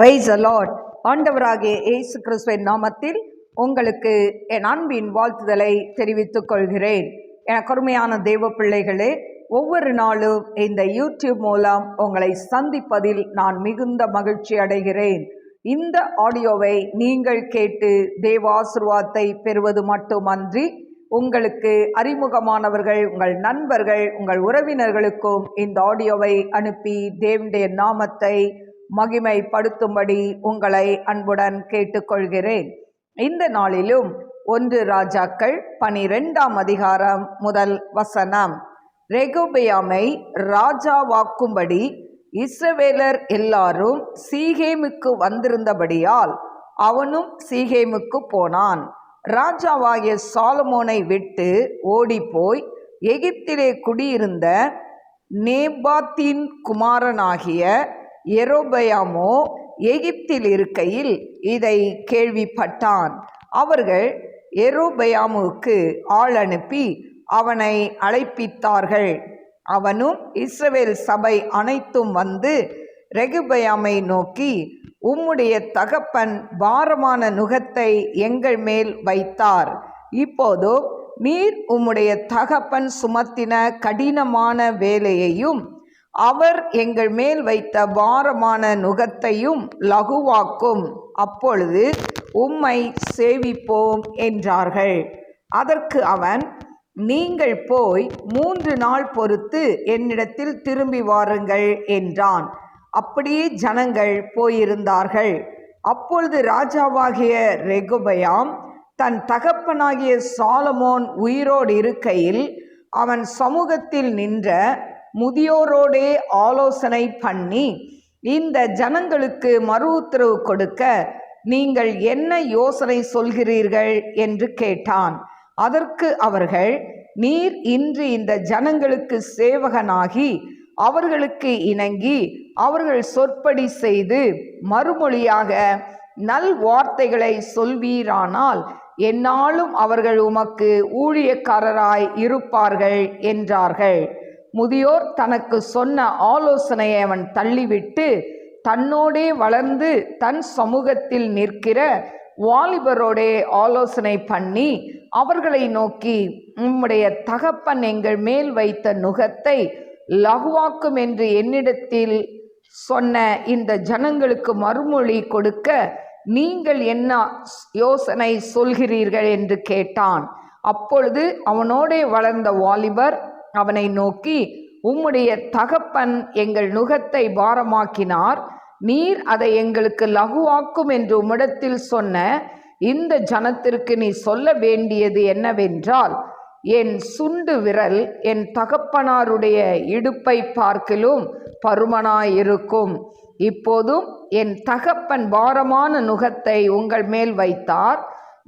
Praise the Lord. ஆண்டவராகிய இயேசு கிறிஸ்துவின் நாமத்தில் உங்களுக்கு என் அன்பின் வாழ்த்துதலை தெரிவித்துக் கொள்கிறேன். என் கருமையான தேவ பிள்ளைகளே, ஒவ்வொரு நாளும் இந்த யூடியூப் மூலம் உங்களை சந்திப்பதில் நான் மிகுந்த மகிழ்ச்சி அடைகிறேன். இந்த ஆடியோவை நீங்கள் கேட்டு தேவ ஆசீர்வாதத்தை பெறுவது மட்டுமன்றி, உங்களுக்கு அறிமுகமானவர்கள், உங்கள் நண்பர்கள், உங்கள் உறவினர்களுக்கும் இந்த ஆடியோவை அனுப்பி தேவனுடைய நாமத்தை மகிமைப்படுத்தும்படி உங்களை அன்புடன் கேட்டுக்கொள்கிறேன். இந்த நாளிலும் 1 ராஜாக்கள் 12ஆம் அதிகாரம் முதல் வசனம். ரெகொபெயாமை ராஜாவாக்கும்படி இஸ்ரவேலர் எல்லாரும் சீகேமுக்கு வந்திருந்தபடியால் அவனும் சீகேமுக்கு போனான். ராஜாவாகிய சாலமோனை விட்டு ஓடிப்போய் எகிப்திலே குடியிருந்த நேபாத்தின் குமாரனாகிய யெரொபெயாமோ எகிப்தில் இருக்கையில் இதை கேள்விப்பட்டான். அவர்கள் யெரொபெயாமுக்கு ஆள் அனுப்பி அவனை அழைப்பித்தார்கள். அவனும் இஸ்ரவேல் சபை அனைத்தும் வந்து ரெகொபெயாமை நோக்கி, உம்முடைய தகப்பன் பாரமான நுகத்தை எங்கள் மேல் வைத்தார். இப்போதோ நீர் உம்முடைய தகப்பன் சுமத்தின கடினமான வேலையையும் அவர் எங்கள் மேல் வைத்த பாரமான நுகத்தையும் லகுவாக்கும். அப்பொழுது உம்மை சேவிப்போம் என்றார்கள். அதற்கு அவன், நீங்கள் போய் 3 நாள் பொறுத்து என்னிடத்தில் திரும்பி வாருங்கள் என்றான். அப்படியே ஜனங்கள் போயிருந்தார்கள். அப்பொழுது ராஜாவாகிய ரெகொபெயாம் தன் தகப்பனாகிய சாலமோன் உயிரோடு இருக்கையில் அவன் சமூகத்தில் நின்ற முதியோரோடே ஆலோசனை பண்ணி, இந்த ஜனங்களுக்கு மறு உத்தரவு கொடுக்க நீங்கள் என்ன யோசனை சொல்கிறீர்கள் என்று கேட்டான். அதற்கு அவர்கள், நீர் இன்று இந்த ஜனங்களுக்கு சேவகனாகி அவர்களுக்கு இணங்கி அவர்கள் சொற்படி செய்து மறுமொழியாக நல் வார்த்தைகளை சொல்வீரானால் எந்நாளும் அவர்கள் உமக்கு ஊழியக்காரராய் இருப்பார்கள் என்றார்கள். முதியோர் தனக்கு சொன்ன ஆலோசனையை அவன் தள்ளிவிட்டு தன்னோடே வளர்ந்து தன் சமூகத்தில் நிற்கிற வாலிபரோடே ஆலோசனை பண்ணி அவர்களை நோக்கி, உம்முடைய தகப்பன் எங்கள் மேல் வைத்த நுகத்தை லகுவாக்கும் என்று என்னிடத்தில் சொன்ன இந்த ஜனங்களுக்கு மறுமொழி கொடுக்க நீங்கள் என்ன யோசனை சொல்கிறீர்கள் என்று கேட்டான். அப்பொழுது அவனோடே வளர்ந்த வாலிபர் அவனை நோக்கி, உம்முடைய தகப்பன் எங்கள் நுகத்தை பாரமாக்கினார், நீர் அதை எங்களுக்கு லகுவாக்கும் என்று உம்மிடத்தில் சொன்ன இந்த ஜனத்திற்கு நீ சொல்ல வேண்டியது என்னவென்றால், என் சுண்டு விரல் என் தகப்பனாருடைய இடுப்பை பார்க்கிலும் பருமனாயிருக்கும். இப்போதும் என் தகப்பன் பாரமான நுகத்தை உங்கள் மேல் வைத்தார்,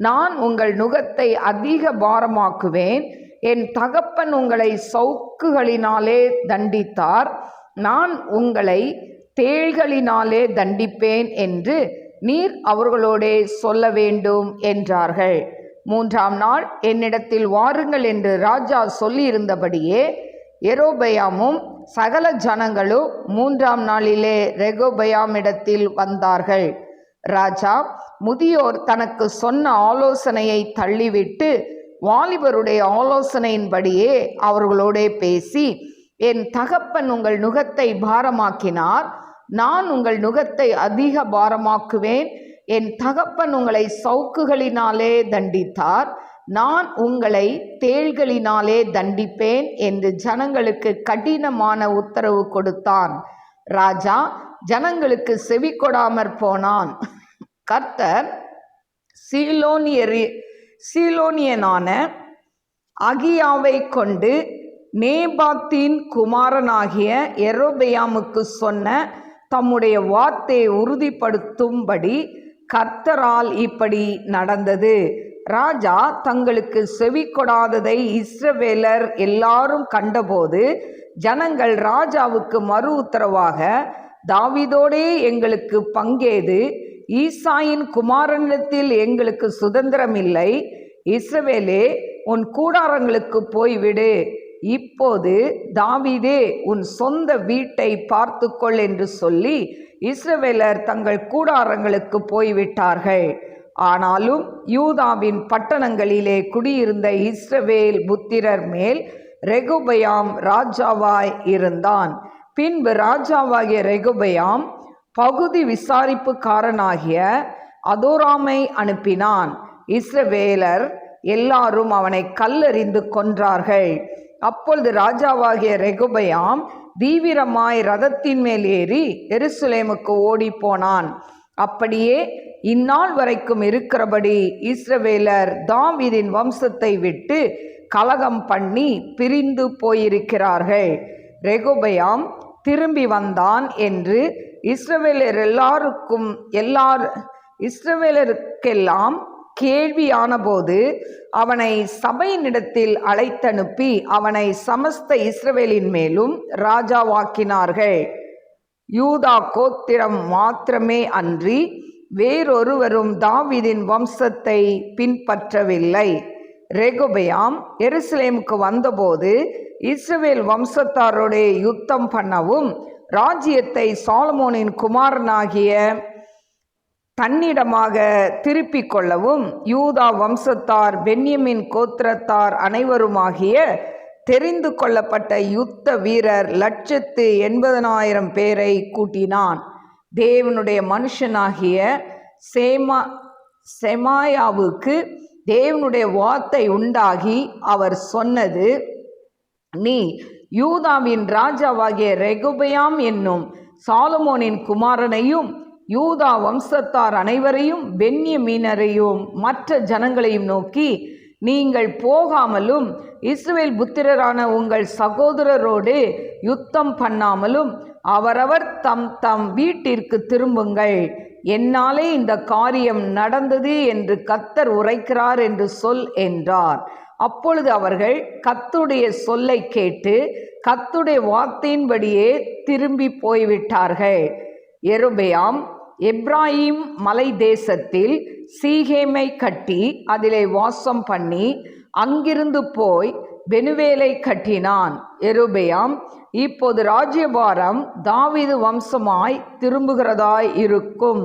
நான் உங்கள் நுகத்தை அதிக பாரமாக்குவேன். என் தகப்பன் உங்களை சவுக்குகளினாலே தண்டித்தார், நான் உங்களை தேள்களினாலே தண்டிப்பேன் என்று நீர் அவர்களோடே சொல்ல வேண்டும் என்றார்கள். 3ஆம் நாள் என்னிடத்தில் வாருங்கள் என்று ராஜா சொல்லியிருந்தபடியே யெரொபெயாமும் சகல ஜனங்களும் 3ஆம் நாளிலே ரெகொபெயாமிடத்தில் வந்தார்கள். ராஜா முதியோர் தனக்கு சொன்ன ஆலோசனையை தள்ளிவிட்டு வாலிபருடைய ஆலோசனையின்படியே அவர்களோடே பேசி, என் தகப்பன் உங்கள் நுகத்தை பாரமாக்கினார், நான் உங்கள் நுகத்தை அதிக பாரமாக்குவேன். என் தகப்பன் உங்களை சவுக்குகளினாலே தண்டித்தார், நான் உங்களை தேள்களினாலே தண்டிப்பேன் என்று ஜனங்களுக்கு கடினமான உத்தரவு கொடுத்தான். ராஜா ஜனங்களுக்கு செவி கொடாமற் போனான். கர்த்தர் சீலோனியனான அகியாவை கொண்டு நேபாத்தின் குமாரனாகிய யெரொபெயாமுக்கு சொன்ன தம்முடைய வார்த்தையை உறுதிப்படுத்தும்படி கர்த்தரால் இப்படி நடந்தது. ராஜா தங்களுக்கு செவி கொடாததை இஸ்ரவேலர் எல்லாரும் கண்டபோது ஜனங்கள் ராஜாவுக்கு மறு உத்தரவாக, தாவீதோடே எங்களுக்கு பங்கேது, ஈசாயின் குமாரனிடத்தில் எங்களுக்கு சுதந்திரம் இல்லை, இஸ்ரவேலே உன் கூடாரங்களுக்கு போய்விடு, இப்போது தாவீதே உன் சொந்த வீட்டை பார்த்துக்கொள் என்று சொல்லி இஸ்ரவேலர் தங்கள் கூடாரங்களுக்கு போய்விட்டார்கள். ஆனாலும் யூதாவின் பட்டணங்களிலே குடியிருந்த இஸ்ரவேல் புத்திரர் மேல் ரெகொபெயாம் ராஜாவாய் இருந்தான். பின்பு ராஜாவாகிய ரெகொபெயாம் பகுதி விசாரிப்புக்காரனாகிய அதோராமை அனுப்பினான். இஸ்ரவேலர் எல்லாரும் அவனை கல்லெறிந்து கொன்றார்கள். அப்பொழுது ராஜாவாகிய ரெகொபெயாம் தீவிரமாய் ரதத்தின் மேல் ஏறி எருசலேமுக்கு ஓடி போனான். அப்படியே இந்நாள் வரைக்கும் இருக்கிறபடி இஸ்ரவேலர் தாவீதின் வம்சத்தை விட்டு கலகம் பண்ணி பிரிந்து போயிருக்கிறார்கள். ரெகொபெயாம் திரும்பி வந்தான் என்று இஸ்ரவேலருக்கெல்லாம் கேள்வியானபோது அவனை சபையினிடத்தில் அழைத்தனுப்பி அவனை சமஸ்த இஸ்ரவேலின் மேலும் ராஜாவாக்கினார்கள். யூதா கோத்திரம் மாத்திரமே அன்றி வேறொருவரும் தாவீதின் வம்சத்தை பின்பற்றவில்லை. ரெகொபெயாம் எருசலேமுக்கு வந்தபோது இஸ்ரவேல் வம்சத்தாரோடே யுத்தம் பண்ணவும் ராஜ்யத்தை சாலமோனின் குமாரனாகிய தன்னிடமாக திருப்பிக் கொள்ளவும் யூதா வம்சத்தார் பென்யமின் கோத்திரத்தார் அனைவருமாகிய தெரிந்து கொள்ளப்பட்ட யுத்த வீரர் 180,000 பேரை கூட்டினான். தேவனுடைய மனுஷனாகிய செமாயாவுக்கு தேவனுடைய வார்த்தை உண்டாகி அவர் சொன்னது, நீ யூதாவின் ராஜாவாகிய ரெகொபெயாம் என்னும் சாலமோனின் குமாரனையும் யூதா வம்சத்தார் அனைவரையும் பென்யமீனரையும் மற்ற ஜனங்களையும் நோக்கி, நீங்கள் போகாமலும் இஸ்ரவேல் புத்திரரான உங்கள் சகோதரரோடு யுத்தம் பண்ணாமலும் அவரவர் தம் தம் வீட்டிற்கு திரும்புங்கள். என்னாலே இந்த காரியம் நடந்தது என்று கர்த்தர் உரைக்கிறார் என்று சொல் என்றார். அப்பொழுது அவர்கள் கர்த்தருடைய சொல்லை கேட்டு கர்த்தருடைய வார்த்தையின்படியே திரும்பி போய்விட்டார்கள். யெரொபெயாம் எப்ராயிம் மலை தேசத்தில் சீகேமை கட்டி அதிலே வாசம் பண்ணி அங்கிருந்து போய் பெனுவேலை கட்டினான். யெரொபெயாம் இப்போது ராஜ்யபாரம் தாவீது வம்சமாய் திரும்புகிறதாய் இருக்கும்.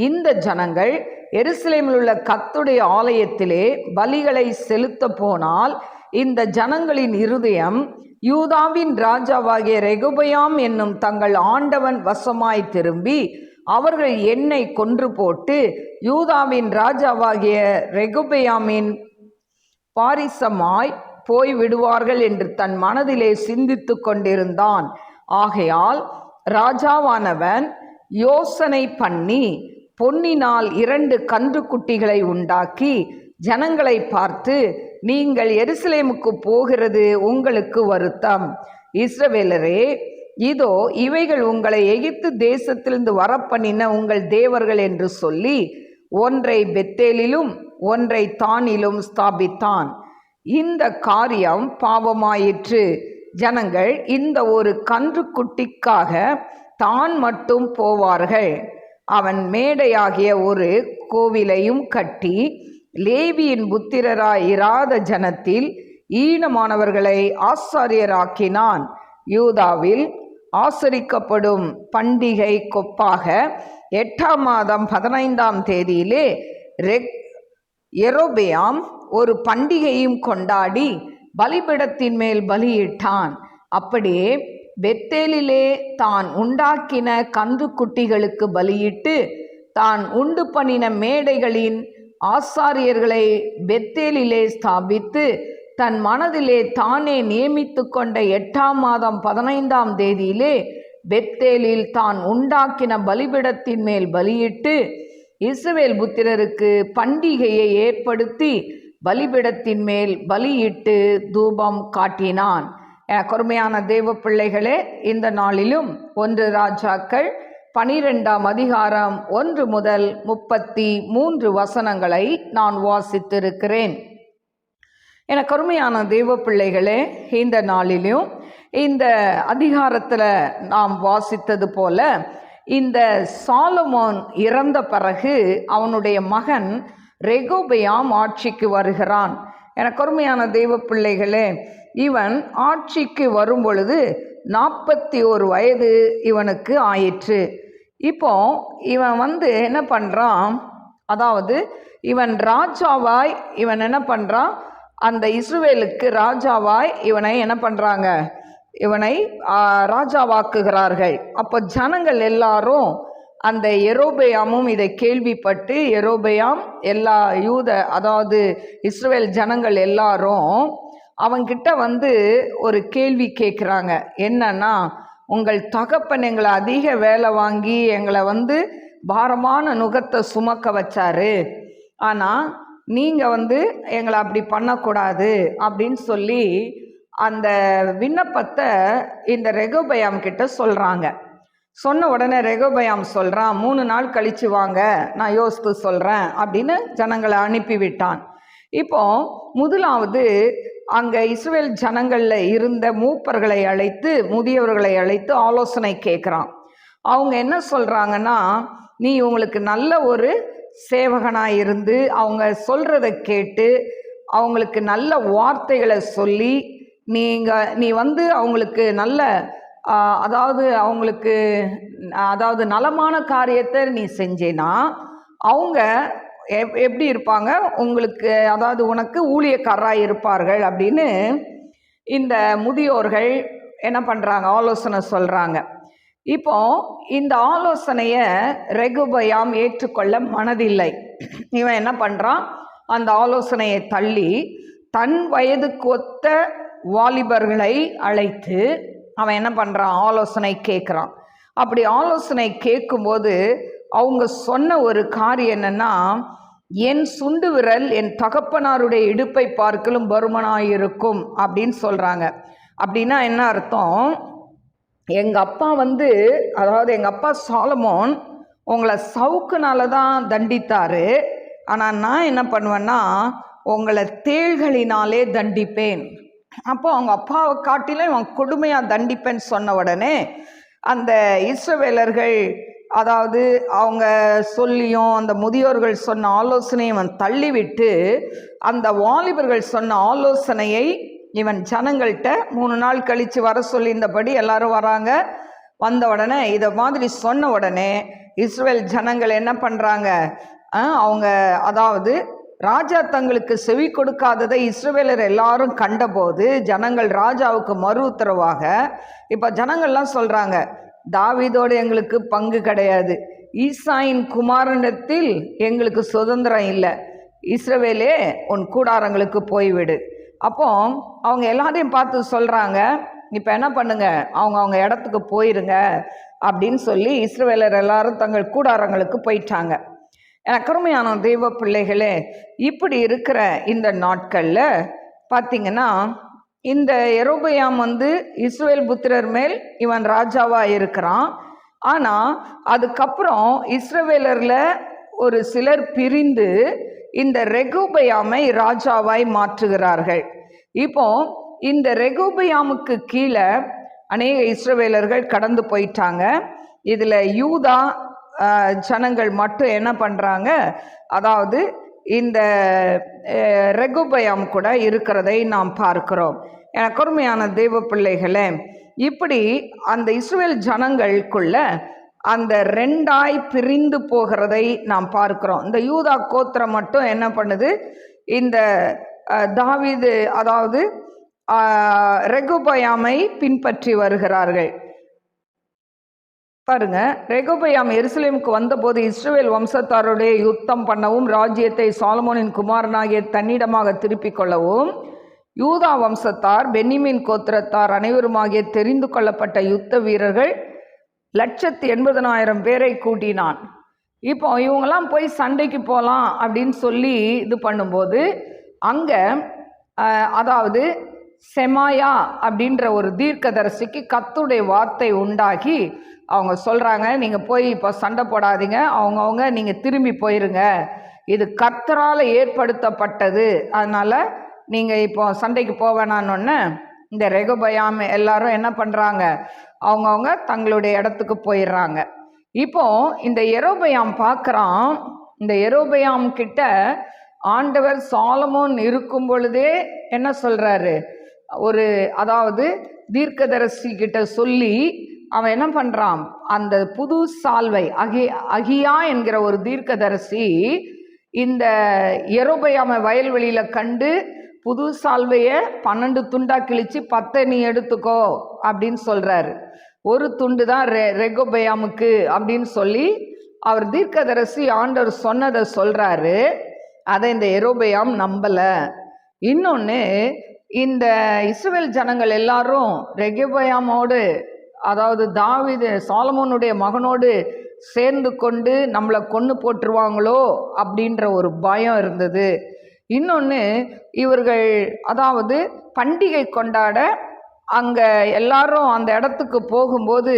இந்த ஜனங்கள் எருசலேமில் உள்ள கர்த்தருடைய ஆலயத்திலே பலிகளை செலுத்த போனால் இந்த ஜனங்களின் இருதயம் யூதாவின் ராஜாவாகிய ரெகொபெயாம் என்னும் தங்கள் ஆண்டவன் வசமாய் திரும்பி அவர்கள் என்னை கொன்று போட்டு யூதாவின் ராஜாவாகிய ரெகொபெயாமின் பாரிசமாய் போய் விடுவார்கள் என்று தன் மனதிலே சிந்தித்து கொண்டிருந்தான். ஆகையால் ராஜாவானவன் யோசனை பண்ணி பொன்னினால் 2 கன்றுக்குட்டிகளை உண்டாக்கி ஜனங்களை பார்த்து, நீங்கள் எருசலேமுக்கு போகிறது உங்களுக்கு வருத்தம். இஸ்ரவேலரே, இதோ இவைகள் உங்களை எகிப்து தேசத்திலிருந்து வரப்பண்ணின உங்கள் தேவர்கள் என்று சொல்லி ஒன்றை பெத்தேலிலும் ஒன்றை தானிலும் ஸ்தாபித்தான். இந்த காரியம் பாவமாயிற்று. ஜனங்கள் இந்த ஒரு கன்றுக்குட்டிக்காக தான் மட்டும் போவார்கள். அவன் மேடையாகிய ஒரு கோவிலையும் கட்டி லேவியின் புத்திரராய் இராத ஜனத்தில் ஈனமானவர்களை ஆசாரியராக்கினான். யூதாவில் ஆசரிக்கப்படும் பண்டிகை கொப்பாக 8ஆம் மாதம் 15ஆம் தேதியிலே யெரொபெயாம் ஒரு பண்டிகையும் கொண்டாடி பலிபீடத்தின் மேல் பலியிட்டான். அப்படியே பெத்தேலிலே தான் உண்டாக்கின கன்றுக்குட்டிகளுக்கு பலியிட்டு தான் உண்டு பண்ணின மேடைகளின் ஆசாரியர்களை பெத்தேலிலே ஸ்தாபித்து தன் மனதிலே தானே நியமித்து கொண்ட 8ஆம் மாதம் 15ஆம் தேதியிலே பெத்தேலில் தான் உண்டாக்கின பலிபீடத்தின் மேல் பலியிட்டு இஸ்ரவேல் புத்திரருக்கு பண்டிகையை ஏற்படுத்தி பலிபீடத்தின் மேல் பலியிட்டு தூபம் காட்டினான். கருமையான தேவ பிள்ளைகளே, இந்த நாளிலும் 1 ராஜாக்கள் 12ஆம் அதிகாரம் 1 முதல் 33 வசனங்களை நான் வாசித்திருக்கிறேன். என கருமையான தேவ பிள்ளைகளே, இந்த நாளிலும் இந்த அதிகாரத்தில் நாம் வாசித்தது போல இந்த சாலமோன் இறந்த பிறகு அவனுடைய மகன் ரெகொபெயாம் ஆட்சிக்கு வருகிறான். என கருமையான தேவ பிள்ளைகளே, இவன் ஆட்சிக்கு வரும் பொழுது 41 வயது இவனுக்கு ஆயிற்று. இப்போ இவன் என்ன பண்ணுறான், அதாவது இவன் ராஜாவாய் இவன் என்ன பண்ணுறான், அந்த இஸ்ரவேலுக்கு ராஜாவாய் இவனை என்ன பண்ணுறாங்க, இவனை ராஜாவாக்குகிறார்கள். அப்போ ஜனங்கள் எல்லாரும் அந்த யெரொபெயாமும் இதை கேள்விப்பட்டு யெரொபெயாம் எல்லா அதாவது இஸ்ரவேல் ஜனங்கள் எல்லாரும் அவங்கிட்ட ஒரு கேள்வி கேட்குறாங்க. என்னன்னா, உங்கள் தகப்பன் எங்களை அதிக வேலை வாங்கி எங்களை பாரமான நுகத்தை சுமக்க வச்சாரு, ஆனால் நீங்கள் எங்களை அப்படி பண்ணக்கூடாது அப்படின்னு சொல்லி அந்த விண்ணப்பத்தை இந்த ரெகொபெயாம் கிட்ட சொல்கிறாங்க. சொன்ன உடனே ரெகொபெயாம் சொல்கிறான், 3 நாள் கழிச்சு வாங்க, நான் யோசித்து சொல்கிறேன் அப்படின்னு ஜனங்களை அனுப்பிவிட்டான். இப்போ முதலாவது அங்கே இஸ்ரவேல் ஜனங்களில் இருந்த மூப்பர்களை அழைத்து, முதியவர்களை அழைத்து ஆலோசனை கேட்குறான். அவங்க என்ன சொல்கிறாங்கன்னா, நீ உங்களுக்கு நல்ல ஒரு சேவகனாக இருந்து அவங்க சொல்கிறத கேட்டு அவங்களுக்கு நல்ல வார்த்தைகளை சொல்லி நீ அவங்களுக்கு நல்ல அதாவது நலமான காரியத்தை நீ செஞ்சேன்னா அவங்க எப்படி இருப்பாங்க, உங்களுக்கு அதாவது உனக்கு ஊழியக்காரராக இருப்பார்கள் அப்படின்னு இந்த முதியோர்கள் என்ன பண்ணுறாங்க, ஆலோசனை சொல்கிறாங்க. இப்போ இந்த ஆலோசனையை ரெகொபெயாம் ஏற்றுக்கொள்ள மனதில்லை. இவன் என்ன பண்ணுறான், அந்த ஆலோசனையை தள்ளி தன் வயதுக்கு ஒத்த வாலிபர்களை அழைத்து அவன் என்ன பண்ணுறான், ஆலோசனை கேட்குறான். அப்படி ஆலோசனை கேட்கும்போது அவங்க சொன்ன ஒரு காரியம் என்னன்னா, என் சுண்டு விரல் என் தகப்பனாருடைய இடுப்பை பார்க்கலும் பருமனாயிருக்கும் அப்படின்னு சொல்கிறாங்க. அப்படின்னா என்ன அர்த்தம், எங்கள் அப்பா அதாவது எங்கள் அப்பா சாலமோன் உங்களை சவுக்குனால தான் தண்டித்தாரு, ஆனால் நான் என்ன பண்ணுவேன்னா உங்களை தேள்களினாலே தண்டிப்பேன். அப்போ அவங்க அப்பாவை காட்டிலும் இவன் கொடுமையாக தண்டிப்பேன்னு சொன்ன உடனே அந்த இஸ்ரவேலர்கள் அதாவது அவங்க சொல்லியும் அந்த முதியோர்கள் சொன்ன ஆலோசனையை இவன் தள்ளிவிட்டு அந்த வாலிபர்கள் சொன்ன ஆலோசனையை இவன் ஜனங்கள்கிட்ட 3 நாள் கழித்து வர சொல்லியிருந்தபடி எல்லாரும் வராங்க. வந்த உடனே இதை மாதிரி சொன்ன உடனே இஸ்ரவேல் ஜனங்கள் என்ன பண்ணுறாங்க, அவங்க அதாவது ராஜா தங்களுக்கு செவி கொடுக்காததை இஸ்ரவேலர் எல்லாரும் கண்டபோது ஜனங்கள் ராஜாவுக்கு மறு உத்தரவாக இப்போ ஜனங்கள்லாம் சொல்கிறாங்க, தாவீதோடு எங்களுக்கு பங்கு கிடையாது, ஈசாயின் குமாரனிடத்தில் எங்களுக்கு சுதந்திரம் இல்லை, இஸ்ரவேலே உன் கூடாரங்களுக்கு போய்விடு. அப்போ அவங்க எல்லாரையும் பார்த்து சொல்கிறாங்க, இப்போ என்ன பண்ணுங்க, அவங்க இடத்துக்கு போயிருங்க அப்படின்னு சொல்லி இஸ்ரவேலர் எல்லாரும் தங்கள் கூடாரங்களுக்கு போயிட்டாங்க. எனக்கு அருமையான தெய்வ பிள்ளைகளே, இப்படி இருக்கிற இந்த நாட்களில் பார்த்திங்கன்னா இந்த யெரொபெயாம் இஸ்ரவேல் புத்திரர் மேல் இவன் ராஜாவாக இருக்கிறான். ஆனால் அதுக்கப்புறம் இஸ்ரவேலரில் ஒரு சிலர் பிரிந்து இந்த ரெகொபெயாமை ராஜாவாய் மாற்றுகிறார்கள். இப்போ இந்த ரெகொபெயாமுக்கு கீழே அநேக இஸ்ரவேலர்கள் கடந்து போயிட்டாங்க. இதில் யூதா ஜனங்கள் மட்டும் என்ன பண்ணுறாங்க, அதாவது இந்த ரெகொபெயாம் கூட இருக்கிறதை நாம் பார்க்கிறோம். எனக்கு அருமையான தெய்வ பிள்ளைகளே, இப்படி அந்த இஸ்ரவேல் ஜனங்களுக்குள்ள அந்த 2ஆய் பிரிந்து போகிறதை நாம் பார்க்கிறோம். இந்த யூதா கோத்திரம் மட்டும் என்ன பண்ணுது, இந்த தாவீது அதாவது ரெகொபெயாமை பின்பற்றி வருகிறார்கள். பாருங்க, ரெகொபெயாம் எருசலேமுக்கு வந்தபோது இஸ்ரவேல் வம்சத்தாருடைய யுத்தம் பண்ணவும் ராஜ்யத்தை சாலமோனின் குமாரனாகிய தன்னிடமாக திருப்பிக் கொள்ளவும் யூதா வம்சத்தார் பென்யமீன் கோத்திரத்தார் அனைவருமாகிய தெரிந்து கொள்ளப்பட்ட யுத்த வீரர்கள் 180,000 பேரை கூட்டினான். இப்போ இவங்கெல்லாம் போய் சண்டைக்கு போகலாம் அப்படின்னு சொல்லி இது பண்ணும்போது அங்கே அதாவது செமாயா அப்படின்ற ஒரு தீர்க்கதரிசிக்கு கர்த்தருடைய வார்த்தை உண்டாகி அவங்க சொல்கிறாங்க, நீங்கள் போய் இப்போ சண்டை போடாதீங்க, அவங்கவுங்க நீங்கள் திரும்பி போயிருங்க, இது கர்த்தரால் ஏற்படுத்தப்பட்டது, அதனால் நீங்கள் இப்போ சண்டைக்கு போவேணான்னு இந்த ரெகொபெயாம் எல்லாரும் என்ன பண்ணுறாங்க, அவங்கவுங்க தங்களுடைய இடத்துக்கு போயிடுறாங்க. இப்போ இந்த யெரொபெயாம் பார்க்குறான், இந்த யெரொபெயாம் கிட்ட ஆண்டவர் சாலமோன் இருக்கும் பொழுதே என்ன சொல்கிறாரு, ஒரு அதாவது தீர்க்கதரிசி கிட்ட சொல்லி அவன் என்ன பண்றான், அந்த புது சால்வை அகியா என்கிற ஒரு தீர்க்கதரிசி இந்த யெரொபெயாமை வயல்வெளியில கண்டு புது சால்வைய 12 துண்டா கிழிச்சு 10 நீ எடுத்துக்கோ அப்படின்னு சொல்றாரு. ஒரு துண்டு தான் ரெகொபெயாமுக்கு அப்படின்னு சொல்லி அவர் தீர்க்கதரிசி ஆண்டவர் சொன்னதை சொல்றாரு. அதை இந்த யெரொபெயாம் நம்பல. இன்னொன்னு, இந்த இஸ்ரவேல் ஜனங்கள் எல்லாரும் ரெகொபெயாமோடு, அதாவது தாவீது சாலமோனுடைய மகனோடு சேர்ந்து கொண்டு நம்மளை கொன்று போட்டுருவாங்களோ அப்படின்ற ஒரு பயம் இருந்தது. இன்னொன்று, இவர்கள் அதாவது பண்டிகை கொண்டாட அங்கே எல்லாரும் அந்த இடத்துக்கு போகும்போது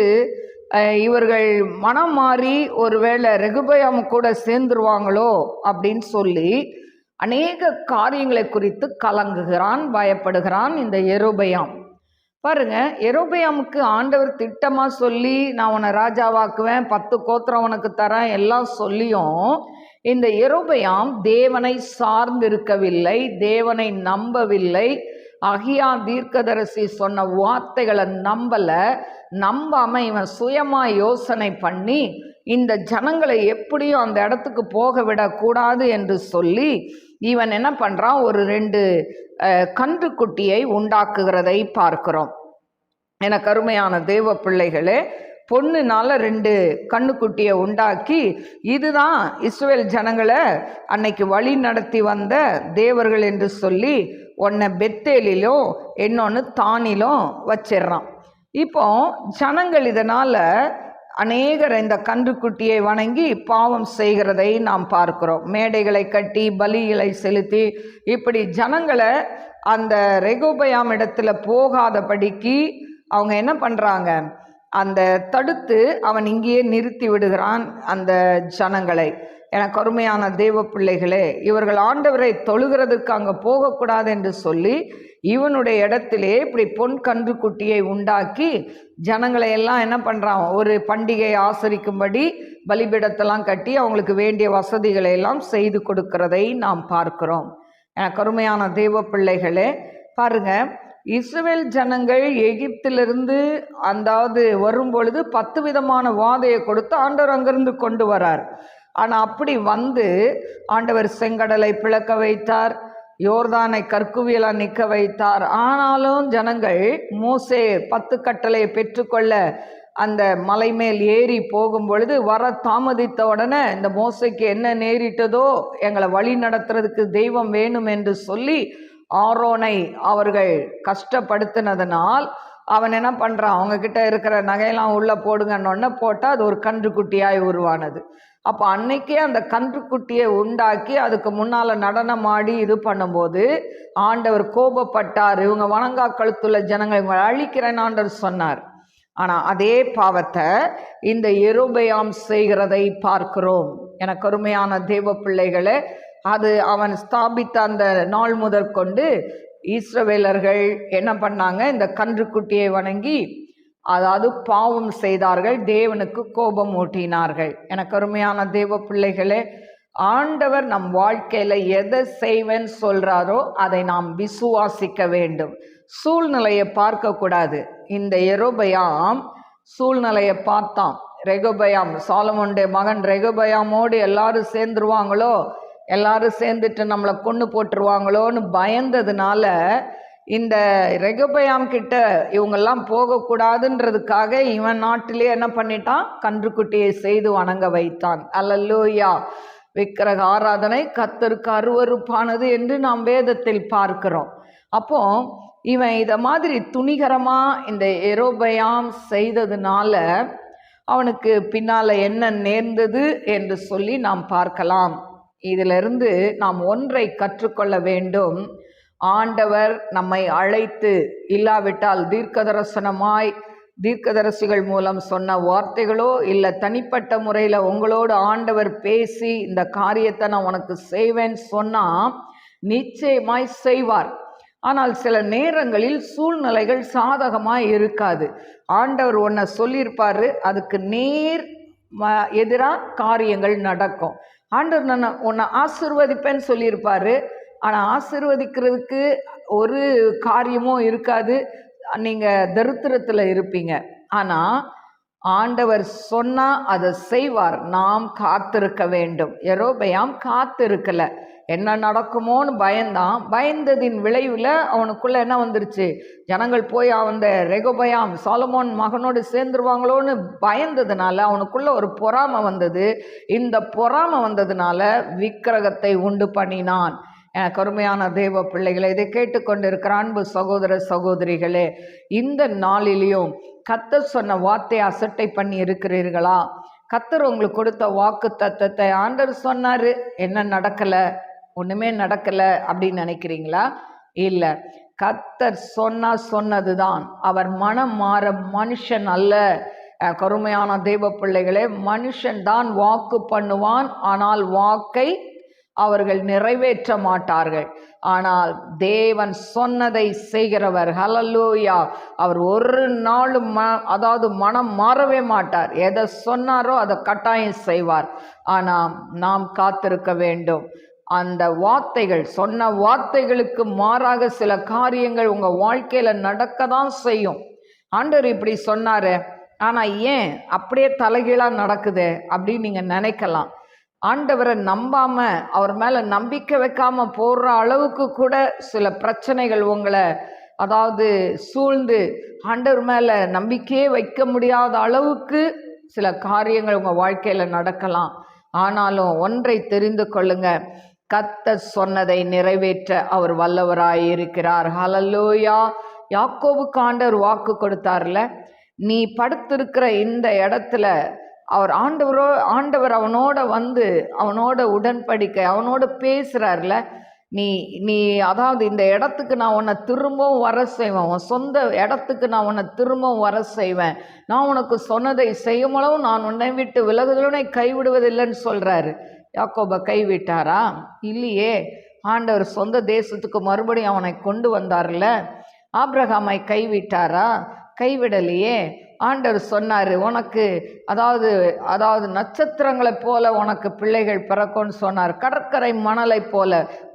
இவர்கள் மனம் மாறி ஒருவேளை ரெகொபெயாம் கூட சேர்ந்துருவாங்களோ அப்படின்னு சொல்லி அநேக காரியங்களை குறித்து கலங்குகிறான், பயப்படுகிறான் இந்த யெரொபெயாம். பாருங்க, யெரொபெயாமுக்கு ஆண்டவர் திட்டமாக சொல்லி நான் உன்னை ராஜாவாக்குவேன், 10 கோத்திரம் உனக்கு தரேன் எல்லாம் சொல்லியும் இந்த யெரொபெயாம் தேவனை சார்ந்திருக்கவில்லை, தேவனை நம்பவில்லை. அகியா தீர்க்கதரிசி சொன்ன வார்த்தைகளை நம்பாம இவன் சுயமா யோசனை பண்ணி இந்த ஜனங்களை எப்படியும் அந்த இடத்துக்கு போக விடக்கூடாது என்று சொல்லி இவன் என்ன பண்றான், ஒரு 2 கன்றுக்குட்டியை உண்டாக்குகிறதை பார்க்கிறோம். எனக்கு அருமையான தேவ பிள்ளைகளே, பொண்ணுனால 2 கண்ணுக்குட்டியை உண்டாக்கி இதுதான் இஸ்ரவேல் ஜனங்களை அன்னைக்கு வழி நடத்தி வந்த தேவர்கள் என்று சொல்லி ஒன்றை பெத்தேலிலும் இன்னொன்று தானிலும் வச்சிடறான். இப்போ ஜனங்கள் இதனால் அநேகர் இந்த கன்றுக்குட்டியை வணங்கி பாவம் செய்கிறதை நாம் பார்க்கிறோம். மேடைகளை கட்டி பலிகளை செலுத்தி இப்படி ஜனங்களை அந்த ரெகொபெயாம் இடத்துல போகாதபடிக்கு அவங்க என்ன பண்ணுறாங்க, அந்த தடுத்து அவன் இங்கேயே நிறுத்தி விடுகிறான் அந்த ஜனங்களை. எனக்கு அருமையான தேவ பிள்ளைகளே, இவர்கள் ஆண்டவரை தொழுகிறதுக்கு அங்கே போகக்கூடாது என்று சொல்லி இவனுடைய இடத்திலே இப்படி பொன் கன்றுக்குட்டியை உண்டாக்கி ஜனங்களை எல்லாம் என்ன பண்ணுறான், ஒரு பண்டிகையை ஆசரிக்கும்படி பலிபீடத்தெல்லாம் கட்டி அவங்களுக்கு வேண்டிய வசதிகளை எல்லாம் செய்து கொடுக்கிறதை நாம் பார்க்கிறோம். எனக்கு அருமையான தேவ பிள்ளைகளே, பாருங்க, இஸ்ரவேல் ஜனங்கள் எகிப்திலிருந்து அதாவது வரும்பொழுது 10 விதமான வாதையை கொடுத்து ஆண்டவர் அங்கிருந்து கொண்டு வரார். ஆனால் அப்படி வந்து ஆண்டவர் செங்கடலை பிளக்க வைத்தார், யோர்தானை கற்குவியலாக நிற்க வைத்தார். ஆனாலும் ஜனங்கள் மோசே 10 கட்டளையை பெற்றுக்கொள்ள அந்த மலை மேல் ஏறி போகும் பொழுது வர தாமதித்த உடனே இந்த மோசைக்கு என்ன நேரிட்டதோ, எங்களை வழி நடத்துறதுக்கு தெய்வம் வேணும் என்று சொல்லி ஆரோனை அவர்கள் கஷ்டப்படுத்தினதுனால் அவன் என்ன பண்ணுறான், அவங்கக்கிட்ட இருக்கிற நகையெல்லாம் உள்ளே போடுங்கன்னு போட்டால் அது ஒரு கன்றுக்குட்டியாய் உருவானது. அப்போ அன்னைக்கே அந்த கன்றுக்குட்டியை உண்டாக்கி அதுக்கு முன்னால் நடனம் ஆடி இது பண்ணும்போது ஆண்டவர் கோபப்பட்டார். இவங்க வணங்கா கழுத்துள்ள ஜனங்களை இவங்க அழிக்கிறேன்னு ஆண்டவர் சொன்னார். ஆனால் அதே பாவத்தை இந்த யெரொபெயாம் செய்கிறதை பார்க்கிறோம். எனக்கு அருமையான தேவ பிள்ளைகளே, அது அவன் ஸ்தாபித்த அந்த நாள் முதற்கொண்டு இஸ்ரவேலர்கள் என்ன பண்ணாங்க, இந்த கன்றுக்குட்டியை வணங்கி அதாவது பாவம் செய்தார்கள், தேவனுக்கு கோபம் ஊட்டினார்கள். எனக்கு அருமையான தேவ பிள்ளைகளே, ஆண்டவர் நம் வாழ்க்கையில் எதை செய்வேன்னு சொல்கிறாரோ அதை நாம் விசுவாசிக்க வேண்டும். சூழ்நிலையை பார்க்கக்கூடாது. இந்த யெரொபெயாம் சூழ்நிலையை பார்த்தான். ரெகொபெயாம், சாலமோனுடைய மகன் ரெகொபெயாமோடு எல்லாரும் சேர்ந்துருவாங்களோ, எல்லாரும் சேர்ந்துட்டு நம்மளை கொன்று போட்டுருவாங்களோன்னு பயந்ததுனால இந்த ரெகொபெயாம் கிட்ட இவங்கெல்லாம் போகக்கூடாதுன்றதுக்காக இவன் நாட்டிலே என்ன பண்ணிட்டான், கன்றுக்குட்டியை செய்து வணங்க வைத்தான். அல்லேலூயா. விக்கிரக ஆராதனை கர்த்தருக்கு அருவருப்பானது என்று நாம் வேதத்தில் பார்க்கிறோம். அப்போ இவன் இதை மாதிரி துணிகரமாக இந்த யெரொபெயாம் செய்ததுனால அவனுக்கு பின்னால் என்ன நேர்ந்தது என்று சொல்லி நாம் பார்க்கலாம். இதிலிருந்து நாம் ஒன்றை கற்றுக்கொள்ள வேண்டும். ஆண்டவர் நம்மை அழைத்து, இல்லாவிட்டால் தீர்க்கதரிசிகள் மூலம் சொன்ன வார்த்தைகளோ இல்லை தனிப்பட்ட முறையில் உங்களோடு ஆண்டவர் பேசி இந்த காரியத்தை நான் உனக்கு செய்வேன்னு சொன்னால் நிச்சயமாய் செய்வார். ஆனால் சில நேரங்களில் சூழ்நிலைகள் சாதகமாக இருக்காது. ஆண்டவர் ஒன்றை சொல்லியிருப்பார், அதுக்கு நேர் எதிராக காரியங்கள் நடக்கும். ஆண்டவர் நான் உன்னை ஆசீர்வதிப்பேன்னு சொல்லியிருப்பார், ஆனால் ஆசீர்வதிக்கிறதுக்கு ஒரு காரியமும் இருக்காது, நீங்கள் தரித்திரத்தில் இருப்பீங்க. ஆனால் ஆண்டவர் சொன்னா அதை செய்வார். நாம் காத்திருக்க வேண்டும். யெரொபெயாம் காத்திருக்கல. என்ன நடக்குமோன்னு பயந்தான். பயந்ததின் விளைவில் அவனுக்குள்ள என்ன வந்துருச்சு? ஜனங்கள் போய் அந்த ரெகொபெயாம் சாலமோன் மகனோடு சேர்ந்துருவாங்களோன்னு பயந்ததுனால அவனுக்குள்ள ஒரு பொறாமை வந்தது. இந்த பொறாமை வந்ததுனால விக்கிரகத்தை உண்டு பண்ணினான். கருமையான தேவ பிள்ளைகளை, இதை கேட்டுக்கொண்டிருக்கிற அன்பு சகோதர சகோதரிகளே, இந்த நாளிலையும் கர்த்தர் சொன்ன வார்த்தையை அசட்டை பண்ணி இருக்கிறீர்களா? கர்த்தர் உங்களுக்கு கொடுத்த வாக்கு தத்தத்தை ஆண்டவர் சொன்னாரு, என்ன நடக்கலை, ஒன்றுமே நடக்கலை அப்படின்னு நினைக்கிறீங்களா? இல்லை, கர்த்தர் சொன்னதுதான். அவர் மனம் மாற மனுஷன் அல்ல. கருமையான தேவ பிள்ளைகளே, மனுஷன் தான் வாக்கு பண்ணுவான், ஆனால் வாக்கை அவர்கள் நிறைவேற்ற மாட்டார்கள். ஆனால் தேவன் சொன்னதை செய்கிறவர். ஹல்லேலூயா. அவர் ஒரு நாளும் அதாவது மனம் மாறவே மாட்டார். எதை சொன்னாரோ அதை கட்டாயம் செய்வார். ஆனால் நாம் காத்திருக்க வேண்டும். அந்த வார்த்தைகள், சொன்ன வார்த்தைகளுக்கு மாறாக சில காரியங்கள் உங்கள் வாழ்க்கையில் நடக்க தான் செய்யும். ஆண்டவர் இப்படி சொன்னார், ஆனால் ஏன் அப்படியே தலைகீழாக நடக்குது அப்படின்னு நீங்கள் நினைக்கலாம். ஆண்டவரை நம்பாம, அவர் மேலே நம்பிக்கை வைக்காம போடுற அளவுக்கு கூட சில பிரச்சனைகள் உங்களை அதாவது சூழ்ந்து ஆண்டவர் மேலே நம்பிக்கையே வைக்க முடியாத அளவுக்கு சில காரியங்கள் உங்கள் வாழ்க்கையில் நடக்கலாம். ஆனாலும் ஒன்றை தெரிந்து கொள்ளுங்க, கர்த்தர் சொன்னதை நிறைவேற்ற அவர் வல்லவராயிருக்கிறார். ஹல்லேலூயா. யாக்கோபுக்கு ஆண்டவர் வாக்கு கொடுத்தார்ல, நீ படுத்திருக்கிற இந்த இடத்துல ஆண்டவர் அவனோட வந்து அவனோட உடன்படிக்கை அவனோட பேசுறாருல, நீ அதாவது இந்த இடத்துக்கு நான் உன்னை திரும்பவும் வர செய்வேன், உன் சொந்த இடத்துக்கு நான் உன்னை திரும்பவும் வர செய்வேன், நான் உனக்கு சொன்னதை செய்யுமளவும் நான் உன்னை விட்டு விலகுதலுனை கைவிடுவதில்லைன்னு சொல்றாரு. யாக்கோபை கைவிட்டாரா? இல்லையே. ஆண்டவர் சொந்த தேசத்துக்கு மறுபடியும் அவனை கொண்டு வந்தார்ல. ஆபிரகாமை கைவிட்டாரா? கைவிடலையே. ஆண்டவர் சொன்னார், உனக்கு அதாவது நட்சத்திரங்களை போல உனக்கு பிள்ளைகள் பிறக்கும்னு சொன்னார். கடற்கரை மணலை போல,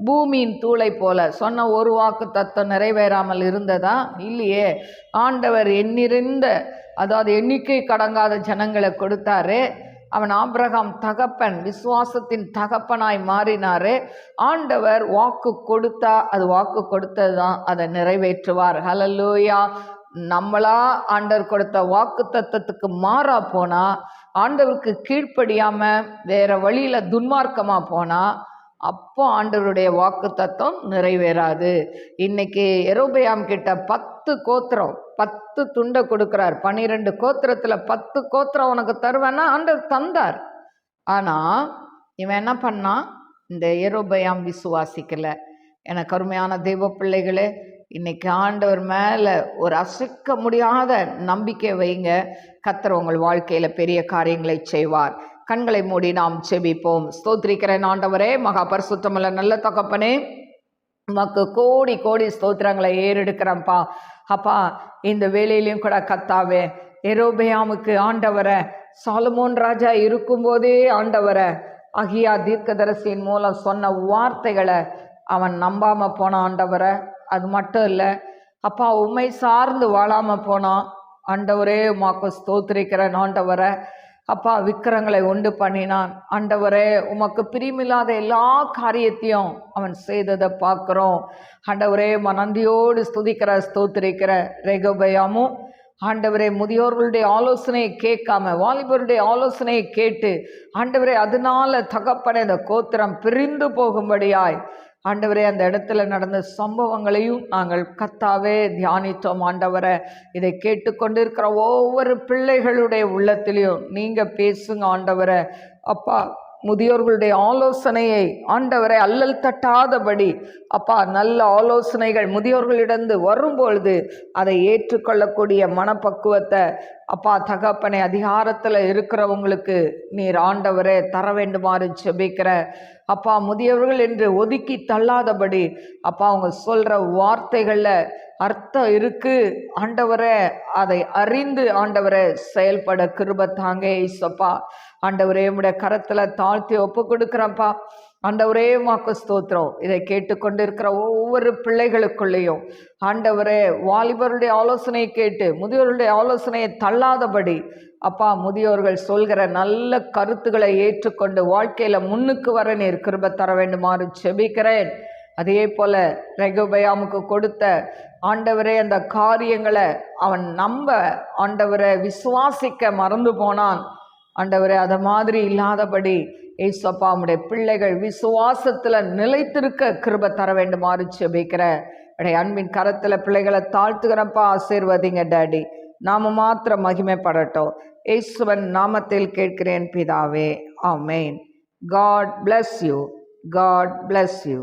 பூமியின் தூளை போல சொன்ன ஒரு வாக்கு தத்துவம் நிறைவேறாமல் இருந்ததா? இல்லையே. ஆண்டவர் எண்ணிக்கை கடங்காத ஜனங்களை கொடுத்தாரு. அவன் ஆபிரகாம் தகப்பன், விசுவாசத்தின் தகப்பனாய் மாறினாரு. ஆண்டவர் வாக்கு கொடுத்தா அது வாக்கு கொடுத்தது தான், அதை நிறைவேற்றுவார். ஹல்லேலூயா. நம்மளா ஆண்டவர் கொடுத்த வாக்கு தத்தத்துக்கு மாறா போனா, ஆண்டவருக்கு கீழ்ப்படியாம வேற வழியில துன்மார்க்கமா போனா, அப்போ ஆண்டவருடைய வாக்கு தத்தம் நிறைவேறாது. இன்னைக்கு யெரொபெயாம் கிட்ட 10 கோத்திரம் 10 துண்டை கொடுக்கிறார். 12 கோத்திரத்துல 10 கோத்திரம் உனக்கு தருவேன்னா ஆண்டவர் தந்தார். ஆனா இவன் என்ன பண்ணான்? இந்த யெரொபெயாம் விசுவாசிக்கல. எனக்கு அருமையான தெய்வ பிள்ளைகளே, இன்னைக்கு ஆண்டவர் மேலே ஒரு அசைக்க முடியாத நம்பிக்கை வைங்க. கர்த்தர் உங்கள் வாழ்க்கையில் பெரிய காரியங்களை செய்வார். கண்களை மூடி நாம் செபிப்போம். ஸ்தோத்திரிக்கிறேன் ஆண்டவரே, மகா பரிசுத்தமுள்ள நல்ல தகப்பனே, உமக்கு கோடி கோடி ஸ்தோத்திரங்களை ஏறெடுக்கிறேன்ப்பா. அப்பா, இந்த வேலையிலையும் கூட கர்த்தாவே, யெரொபெயாமுக்கு ஆண்டவரை சாலமோன் ராஜா இருக்கும்போதே ஆண்டவரை அகியா தீர்க்கதரிசியின் மூலம் சொன்ன வார்த்தைகளை அவன் நம்பாம போன ஆண்டவரை. அது மட்டும் இல்லை அப்பா, உம்மை சார்ந்து வாழாம போனான் ஆண்டவரே. உமாக்கு ஸ்தோத்திரிக்கிறேன் ஆண்டவரை. அப்பா, விக்கிரங்களை உண்டு பண்ணினான் ஆண்டவரே. உமக்கு பிரியமில்லாத எல்லா காரியத்தையும் அவன் செய்ததை பார்க்குறோம் ஆண்டவரே. நன்றியோடு ஸ்தோத்திரிக்கிற ரெகொபெயாமும் ஆண்டவரே, முதியோர்களுடைய ஆலோசனையை கேட்காம வாலிபருடைய ஆலோசனையை கேட்டு ஆண்டவரே, அதனால தகப்பன இந்த கோத்திரம் பிரிந்து போகும்படியாய் ஆண்டவரே அந்த இடத்துல நடந்த சம்பவங்களையும் நாங்கள் கர்த்தாவே தியானித்தோம் ஆண்டவரை. இதை கேட்டுக்கொண்டிருக்கிற ஒவ்வொரு பிள்ளைகளுடைய உள்ளத்திலையும் நீங்கள் பேசுங்க ஆண்டவரை. அப்பா, முதியோர்களுடைய ஆலோசனையை ஆண்டவரை அல்லல் தட்டாதபடி அப்பா, நல்ல ஆலோசனைகள் முதியோர்களிடந்து வரும்பொழுது அதை ஏற்றுக்கொள்ளக்கூடிய மனப்பக்குவத்தை அப்பா தகப்பனை அதிகாரத்தில் இருக்கிறவங்களுக்கு நீர் ஆண்டவரே தர வேண்டுமாறு ஜெபிக்கிற அப்பா. முதியவர்கள் என்று ஒதுக்கி தள்ளாதபடி அப்பா, அவங்க சொல்கிற வார்த்தைகளில் அர்த்தம் இருக்கு ஆண்டவரே, அதை அறிந்து ஆண்டவரே செயல்பட கிருபை தாங்க இயேசுப்பா. ஆண்டவரே, உம்முடைய கரத்தில் தாழ்த்தி ஒப்பு கொடுக்குறப்பா. ஆண்டவரே உமக்கு ஸ்தோத்திரம். இதை கேட்டுக்கொண்டிருக்கிற ஒவ்வொரு பிள்ளைகளுக்குள்ளேயும் ஆண்டவரே வாலிபருடைய ஆலோசனையை கேட்டு முதியோருடைய ஆலோசனையை தள்ளாதபடி அப்பா முதியோர்கள் சொல்கிற நல்ல கருத்துக்களை ஏற்றுக்கொண்டு வாழ்க்கையில முன்னுக்கு வர நீர் கிருபை தர வேண்டுமாறு செபிக்கிறேன். அதே போல ரெகொபெயாமுக்கு கொடுத்த ஆண்டவரே அந்த காரியங்களை அவன் நம்ப ஆண்டவரை விசுவாசிக்க மறந்து போனான். ஆண்டவரே அதை மாதிரி இல்லாதபடி ஏசப்பா உம்முடைய பிள்ளைகள் விசுவாசத்துல நிலைத்திருக்க கிருபை தர வேண்டுமாறு செபிக்கிற அன்பின் கரத்துல பிள்ளைகளை தாழ்த்துகிறப்பா. ஆசீர்வதிங்க டாடி. நாம மாத்திரம் மகிமைப்படட்டும். இயேசுவின் நாமத்தில் கேட்கிறேன் பிதாவே. ஆமென். God bless you. God bless you.